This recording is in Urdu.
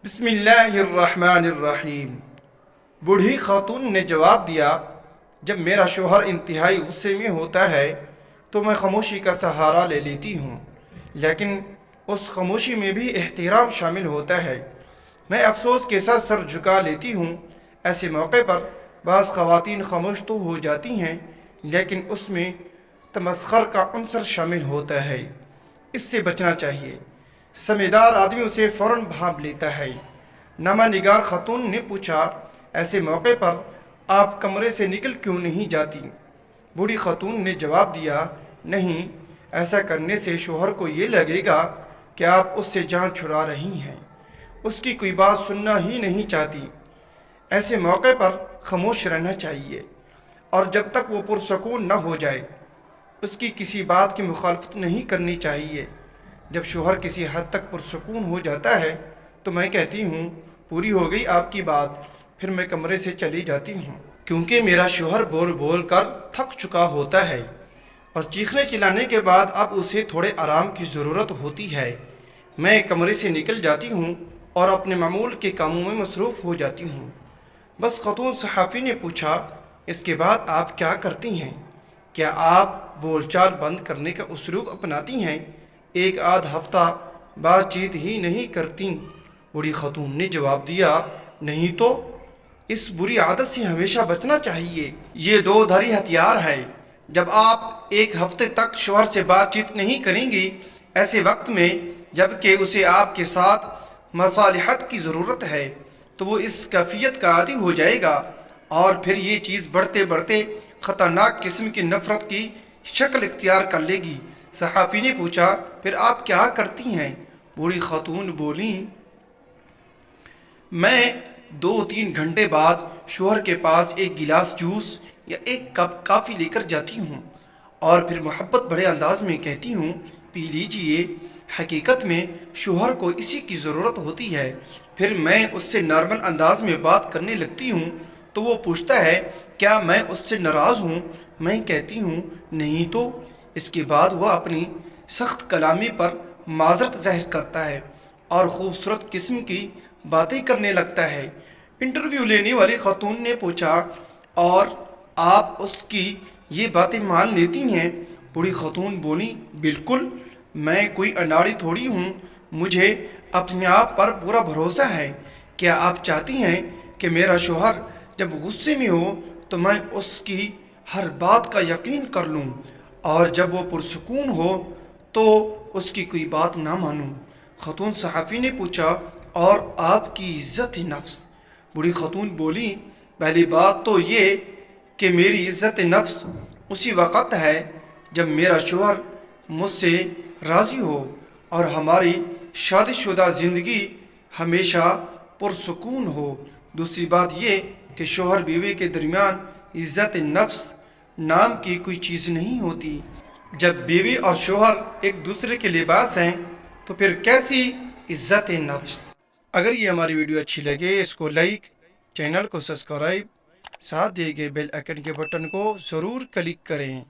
بسم اللہ الرحمن الرحیم۔ بوڑھی خاتون نے جواب دیا، جب میرا شوہر انتہائی غصے میں ہوتا ہے تو میں خاموشی کا سہارا لے لیتی ہوں، لیکن اس خاموشی میں بھی احترام شامل ہوتا ہے۔ میں افسوس کے ساتھ سر جھکا لیتی ہوں۔ ایسے موقع پر بعض خواتین خاموش تو ہو جاتی ہیں، لیکن اس میں تمسخر کا عنصر شامل ہوتا ہے۔ اس سے بچنا چاہیے۔ سمجھدار آدمی اسے فوراً بھانپ لیتا ہے۔ نامہ نگار خاتون نے پوچھا، ایسے موقع پر آپ کمرے سے نکل کیوں نہیں جاتی؟ بوڑھی خاتون نے جواب دیا، نہیں، ایسا کرنے سے شوہر کو یہ لگے گا کہ آپ اس سے جان چھڑا رہی ہیں، اس کی کوئی بات سننا ہی نہیں چاہتی۔ ایسے موقع پر خاموش رہنا چاہیے، اور جب تک وہ پرسکون نہ ہو جائے اس کی کسی بات کی مخالفت نہیں کرنی چاہیے۔ جب شوہر کسی حد تک پرسکون ہو جاتا ہے تو میں کہتی ہوں، پوری ہو گئی آپ کی بات، پھر میں کمرے سے چلی جاتی ہوں، کیونکہ میرا شوہر بول بول کر تھک چکا ہوتا ہے اور چیخنے چلانے کے بعد اب اسے تھوڑے آرام کی ضرورت ہوتی ہے۔ میں کمرے سے نکل جاتی ہوں اور اپنے معمول کے کاموں میں مصروف ہو جاتی ہوں۔ بس خاتون صحافی نے پوچھا، اس کے بعد آپ کیا کرتی ہیں؟ کیا آپ بول چال بند کرنے کا اسلوب اپناتی ہیں؟ ایک آدھ ہفتہ بات چیت ہی نہیں کرتی؟ بوڑھی خاتون نے جواب دیا، نہیں تو اس بری عادت سے ہمیشہ بچنا چاہیے۔ یہ دو دھاری ہتھیار ہے۔ جب آپ ایک ہفتے تک شوہر سے بات چیت نہیں کریں گی، ایسے وقت میں جب کہ اسے آپ کے ساتھ مصالحت کی ضرورت ہے، تو وہ اس کیفیت کا عادی ہو جائے گا، اور پھر یہ چیز بڑھتے بڑھتے خطرناک قسم کی نفرت کی شکل اختیار کر لے گی۔ صحافی نے پوچھا، پھر آپ کیا کرتی ہیں؟ بوڑھی خاتون بولیں، میں 2-3 گھنٹے بعد شوہر کے پاس ایک گلاس جوس یا ایک کپ کافی لے کر جاتی ہوں، اور پھر محبت بڑے انداز میں کہتی ہوں، پی لیجئے۔ حقیقت میں شوہر کو اسی کی ضرورت ہوتی ہے۔ پھر میں اس سے نارمل انداز میں بات کرنے لگتی ہوں تو وہ پوچھتا ہے، کیا میں اس سے ناراض ہوں؟ میں کہتی ہوں، نہیں تو۔ اس کے بعد وہ اپنی سخت کلامی پر معذرت ظاہر کرتا ہے اور خوبصورت قسم کی باتیں کرنے لگتا ہے۔ انٹرویو لینے والی خاتون نے پوچھا، اور آپ اس کی یہ باتیں مان لیتی ہیں؟ بوڑھی خاتون بولی، بالکل، میں کوئی اناڑی تھوڑی ہوں، مجھے اپنے آپ پر پورا بھروسہ ہے۔ کیا آپ چاہتی ہیں کہ میرا شوہر جب غصے میں ہو تو میں اس کی ہر بات کا یقین کر لوں، اور جب وہ پرسکون ہو تو اس کی کوئی بات نہ مانوں؟ خاتون صحافی نے پوچھا، اور آپ کی عزت نفس؟ بوڑھی خاتون بولی، پہلی بات تو یہ کہ میری عزت نفس اسی وقت ہے جب میرا شوہر مجھ سے راضی ہو اور ہماری شادی شدہ زندگی ہمیشہ پرسکون ہو۔ دوسری بات یہ کہ شوہر بیوی کے درمیان عزت نفس نام کی کوئی چیز نہیں ہوتی۔ جب بیوی اور شوہر ایک دوسرے کے لباس ہیں تو پھر کیسی عزت نفس؟ اگر یہ ہماری ویڈیو اچھی لگے، اس کو لائک، چینل کو سبسکرائب، ساتھ دیے گئے بیل آئکن کے بٹن کو ضرور کلک کریں۔